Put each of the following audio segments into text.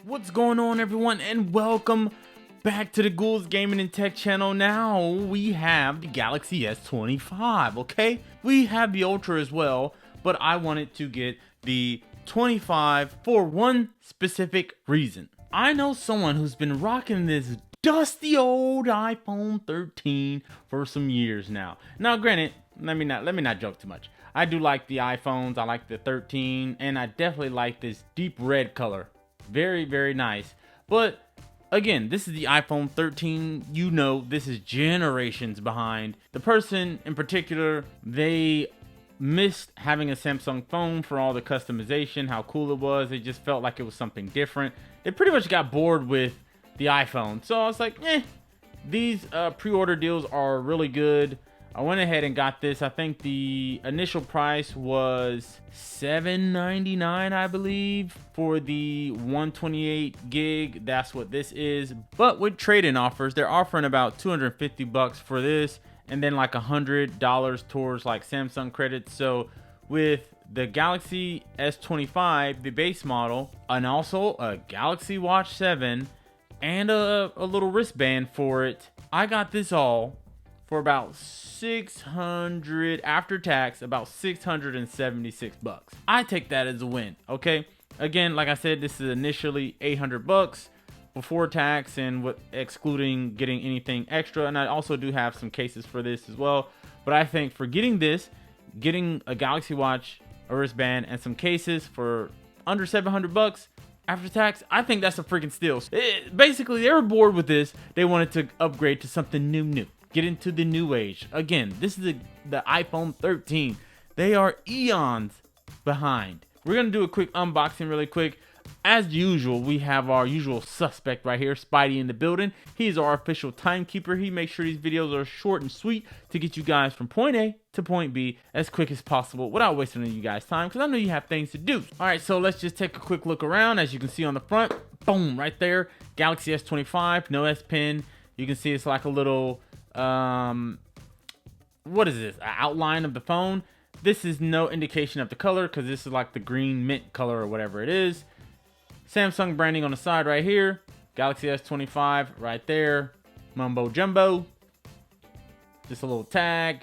What's going on, everyone, and welcome back to the Ghouls Gaming and Tech channel. Now we have the Galaxy S25, okay? We have the Ultra as well, but I wanted to get the 25 for one specific reason. I know someone who's been rocking this dusty old iPhone 13 for some years now. Now, granted, let me not joke too much. I do like the iPhones. I like the 13, and I definitely like this deep red color. Very, very nice. But again, this is the iPhone 13. You know, this is generations behind. The person in particular, they missed having a Samsung phone for all the customization, how cool it was. It just felt like it was something different. They pretty much got bored with the iPhone. So I was like, these pre-order deals are really good. I went ahead and got this. I think the initial price was $799, I believe, for the 128 gig. That's what this is. But with trade-in offers, they're offering about $250 for this, and then like $100 towards like Samsung credits. So with the Galaxy S25, the base model, and also a Galaxy Watch 7 and a little wristband for it, I got this all for about 600 after tax, about 676 bucks. I take that as a win. Okay, again, like I said, this is initially 800 bucks before tax and with excluding getting anything extra. And I also do have some cases for this as well. But I think for getting this, getting a Galaxy Watch, a wristband, and some cases for under 700 bucks after tax, I think that's a freaking steal. Basically, they were bored with this. They wanted to upgrade to something new. Get into the new age. Again, this is the iPhone 13. They are eons behind. We're going to do a quick unboxing really quick. As usual, we have our usual suspect right here, Spidey, in the building. He's our official timekeeper. He makes sure these videos are short and sweet to get you guys from point A to point B as quick as possible without wasting you guys' time, because I know you have things to do. All right, so let's just take a quick look around. As you can see on the front, boom, right there, Galaxy S25, no S Pen. You can see it's like a little what is this, an outline of the phone. This is no indication of the color because this is like the green mint color or whatever it is. Samsung branding on the side right here, Galaxy S25 right there, mumbo jumbo, just a little tag,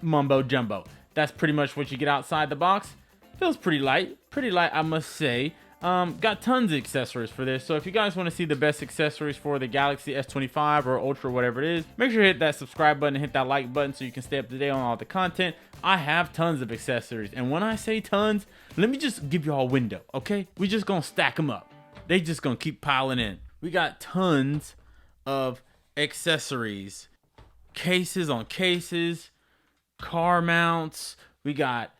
mumbo jumbo. That's pretty much what you get outside the box. Feels pretty light, I must say. Got tons of accessories for this, so if you guys want to see the best accessories for the Galaxy S25 or Ultra, whatever it is, make sure you hit that subscribe button and hit that like button so you can stay up to date on all the content. I have tons of accessories, and when I say tons, let me just give you all a window, okay? We just gonna stack them up. They just gonna keep piling in. We got tons of accessories, cases on cases, car mounts. We got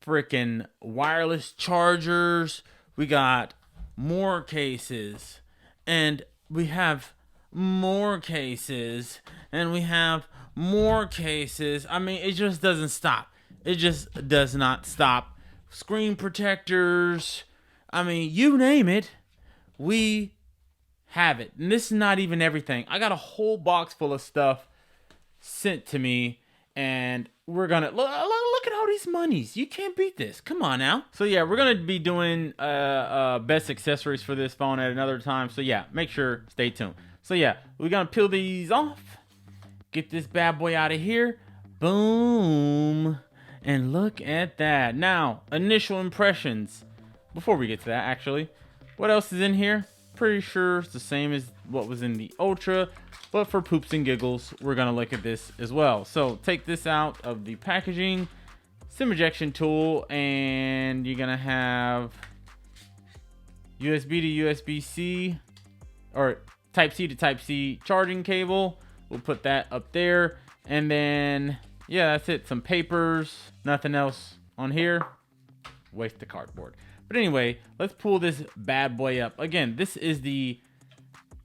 freaking wireless chargers. We got more cases, and we have more cases, and we have more cases. I mean, it just doesn't stop. It just does not stop. Screen protectors. I mean, you name it, we have it. And this is not even everything. I got a whole box full of stuff sent to me, and we're gonna look at all these monies. You can't beat this. Come on now. So yeah, we're gonna be doing best accessories for this phone at another time. So yeah, make sure stay tuned. So yeah, we're gonna peel these off, get this bad boy out of here. Boom, and look at that. Now, initial impressions. Before we get to that, actually, what else is in here? Pretty sure it's the same as what was in the Ultra. But for poops and giggles, we're going to look at this as well. So take this out of the packaging, SIM ejection tool, and you're going to have USB to USB-C, or Type-C to Type-C charging cable. We'll put that up there. And then, yeah, that's it. Some papers, nothing else on here. Waste the cardboard. But anyway, let's pull this bad boy up. Again, this is the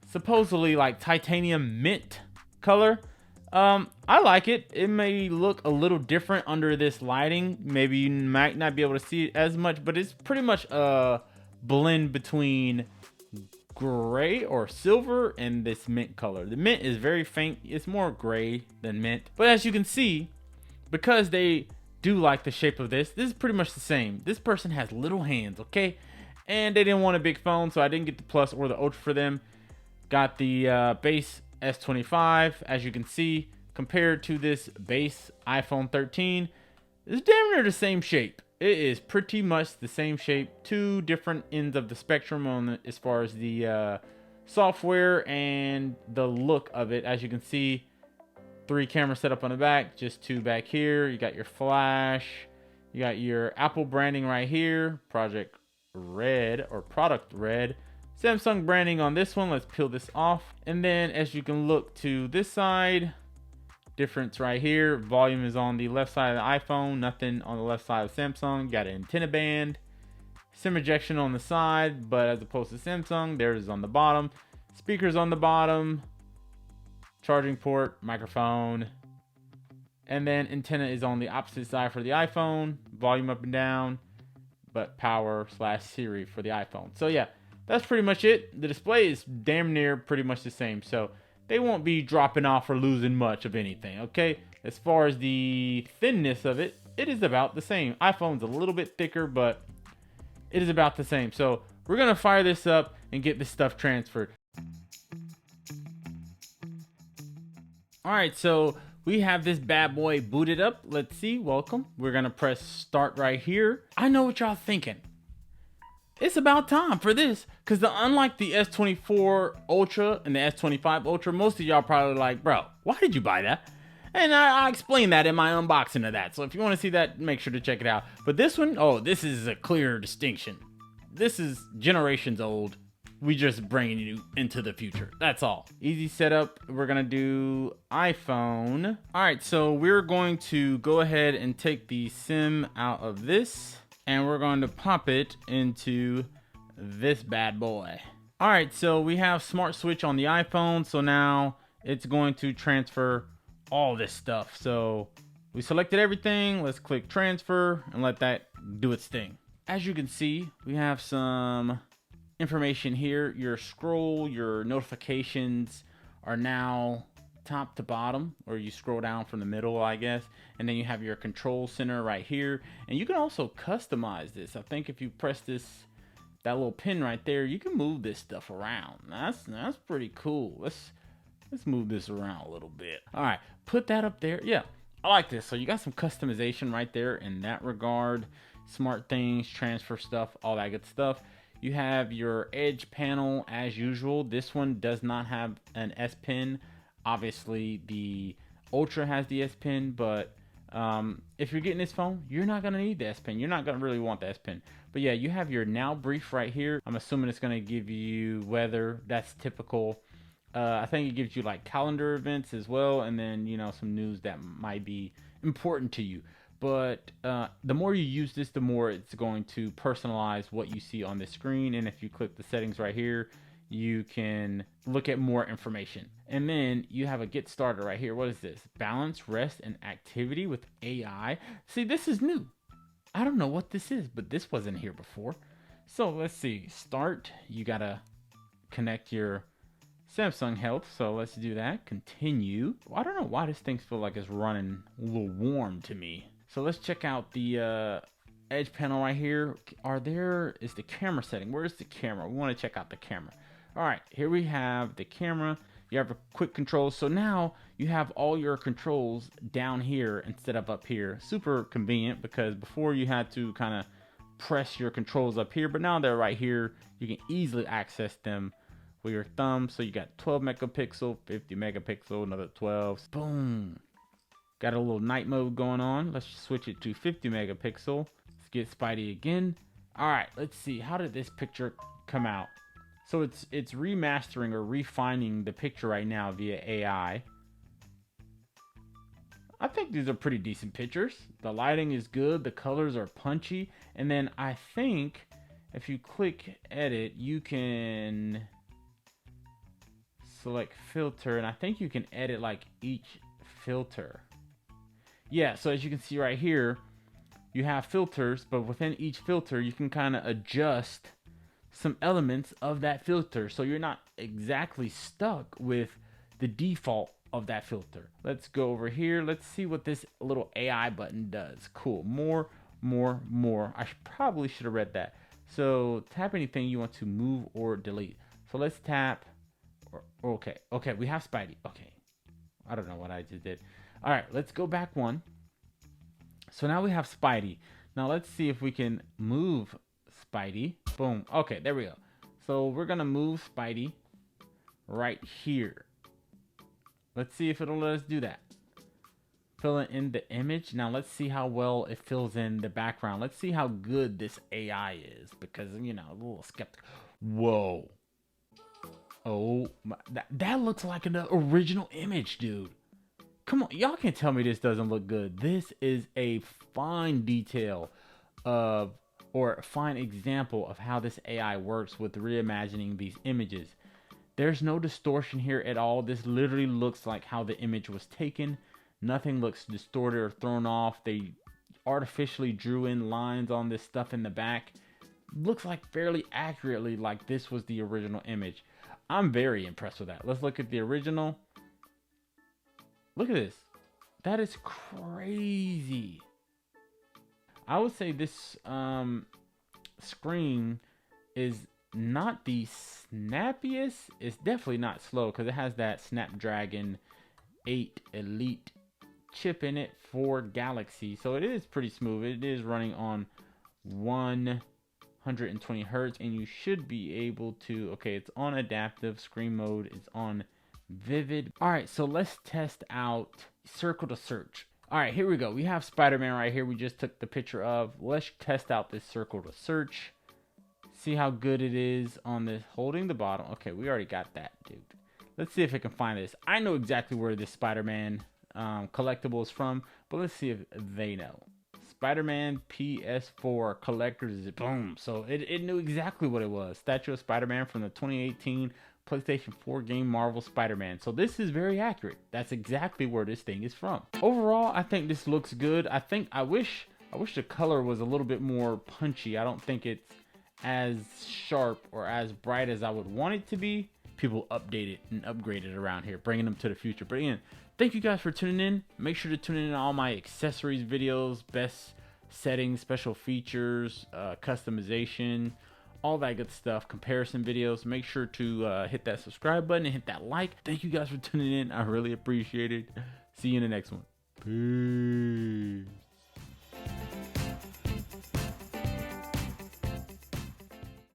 supposedly like titanium mint color. I like it. It may look a little different under this lighting. Maybe you might not be able to see it as much, but it's pretty much a blend between gray or silver and this mint color. The mint is very faint. It's more gray than mint. But as you can see, because they do like the shape of this is pretty much the same. This person has little hands, okay? and they didn't want a big phone, so I didn't get the Plus or the Ultra for them. Got the base S25. As you can see, compared to this base iPhone 13, it's damn near the same shape. It is pretty much the same shape. Two different ends of the spectrum on as far as the software and the look of it. As you can see, 3 cameras set up on the back, just 2 back here. You got your flash, you got your Apple branding right here, Project Red or Product Red. Samsung branding on this one. Let's peel this off. And then as you can look to this side, difference right here. Volume is on the left side of the iPhone, nothing on the left side of Samsung. Got an antenna band. SIM ejection on the side, but as opposed to Samsung, theirs is on the bottom. Speakers on the bottom. Charging port, microphone. And then antenna is on the opposite side for the iPhone. Volume up and down, but power / Siri for the iPhone. So yeah, that's pretty much it. The display is damn near pretty much the same. So they won't be dropping off or losing much of anything, okay? As far as the thinness of it, it is about the same. iPhone's a little bit thicker, but it is about the same. So we're gonna fire this up and get this stuff transferred. All right, so we have this bad boy booted up. Let's see, welcome. We're gonna press start right here. I know what y'all thinking. It's about time for this, because unlike the S24 Ultra and the S25 Ultra, most of y'all probably like, bro, why did you buy that? And I explained that in my unboxing of that. So if you want to see that, make sure to check it out. But this one, oh, this is a clear distinction. This is generations old. We just bringing you into the future. That's all. Easy setup. We're going to do iPhone. All right, so we're going to go ahead and take the SIM out of this, and we're going to pop it into this bad boy. All right, so we have Smart Switch on the iPhone. So now it's going to transfer all this stuff. So we selected everything. Let's click transfer and let that do its thing. As you can see, we have some information here. Your scroll, your notifications are now top to bottom, or you scroll down from the middle, I guess. And then you have your control center right here. And you can also customize this. I think if you press that little pin right there, you can move this stuff around. That's pretty cool. Let's move this around a little bit. All right, put that up there. Yeah, I like this. So you got some customization right there in that regard. Smart things, transfer stuff, all that good stuff. You have your edge panel as usual. This one does not have an S Pen. Obviously, the Ultra has the S Pen, but if you're getting this phone, you're not going to need the S Pen. You're not going to really want the S Pen. But yeah, you have your now brief right here. I'm assuming it's going to give you weather. That's typical. I think it gives you like calendar events as well, and then, you know, some news that might be important to you. But the more you use this, the more it's going to personalize what you see on the screen. And if you click the settings right here, you can look at more information. And then you have a get started right here. What is this? Balance, rest, and activity with AI. See, this is new. I don't know what this is, but this wasn't here before. So let's see. Start. You got to connect your Samsung Health, so let's do that. Continue. I don't know why this thing feels like it's running a little warm to me. So let's check out the edge panel right here. Is the camera setting? Where's the camera? We want to check out the camera. All right, here we have the camera. You have a quick control. So now you have all your controls down here instead of up here. Super convenient, because before you had to kind of press your controls up here, but now they're right here. You can easily access them with your thumb. So you got 12 megapixel, 50 megapixel, another 12. Boom. Got a little night mode going on. Let's switch it to 50 megapixel. Let's get Spidey again. All right, let's see. How did this picture come out? So it's remastering or refining the picture right now via AI. I think these are pretty decent pictures. The lighting is good. The colors are punchy. And then I think if you click edit, you can select filter, and I think you can edit like each filter. Yeah, so as you can see right here, you have filters, but within each filter you can kind of adjust some elements of that filter, so you're not exactly stuck with the default of that filter. Let's go over here. Let's see what this little AI button does. Cool. More. I probably should have read that. So tap anything you want to move or delete. So let's tap. Okay, we have Spidey. Okay, I don't know what I just did. All right, let's go back one. So now we have Spidey. Now let's see if we can move Spidey. Boom. Okay, there we go. So we're gonna move Spidey right here. Let's see if it'll let us do that. Fill in the image. Now let's see how well it fills in the background. Let's see how good this AI is, because you know, a little skeptical. Whoa. Oh my, that looks like an original image, dude. Come on, y'all can't tell me this doesn't look good. This is a fine detail of, or a fine example of how this AI works with reimagining these images. There's no distortion here at all. This literally looks like how the image was taken. Nothing looks distorted or thrown off. They artificially drew in lines on this stuff in the back. Looks like fairly accurately like this was the original image. I'm very impressed with that. Let's look at the original. Look at this. That is crazy. I would say this screen is not the snappiest. It's definitely not slow because it has that Snapdragon 8 Elite chip in it for Galaxy. So it is pretty smooth. It is running on 120 hertz, and you should be able to, okay, it's on adaptive screen mode. It's on vivid. All right, so let's test out circle to search. All right, here we go. We have Spider-Man right here. We just took the picture of. Let's test out this circle to search. See how good it is on this holding the bottom. Okay, we already got that, dude. Let's see if I can find this. I know exactly where this Spider-Man collectible is from, but let's see if they know. Spider-Man PS4 collector's, boom. So it knew exactly what it was. Statue of Spider-Man from the 2018 PlayStation 4 game Marvel Spider-Man. So this is very accurate. That's exactly where this thing is from. Overall, I think this looks good. I wish the color was a little bit more punchy. I don't think it's as sharp or as bright as I would want it to be. People update it and upgrade it around here, bringing them to the future. But again, thank you guys for tuning in. Make sure to tune in to all my accessories videos, best settings, special features, customization, all that good stuff, comparison videos. Make sure to hit that subscribe button and hit that like. Thank you guys for tuning in. I really appreciate it. See you in the next one. Peace.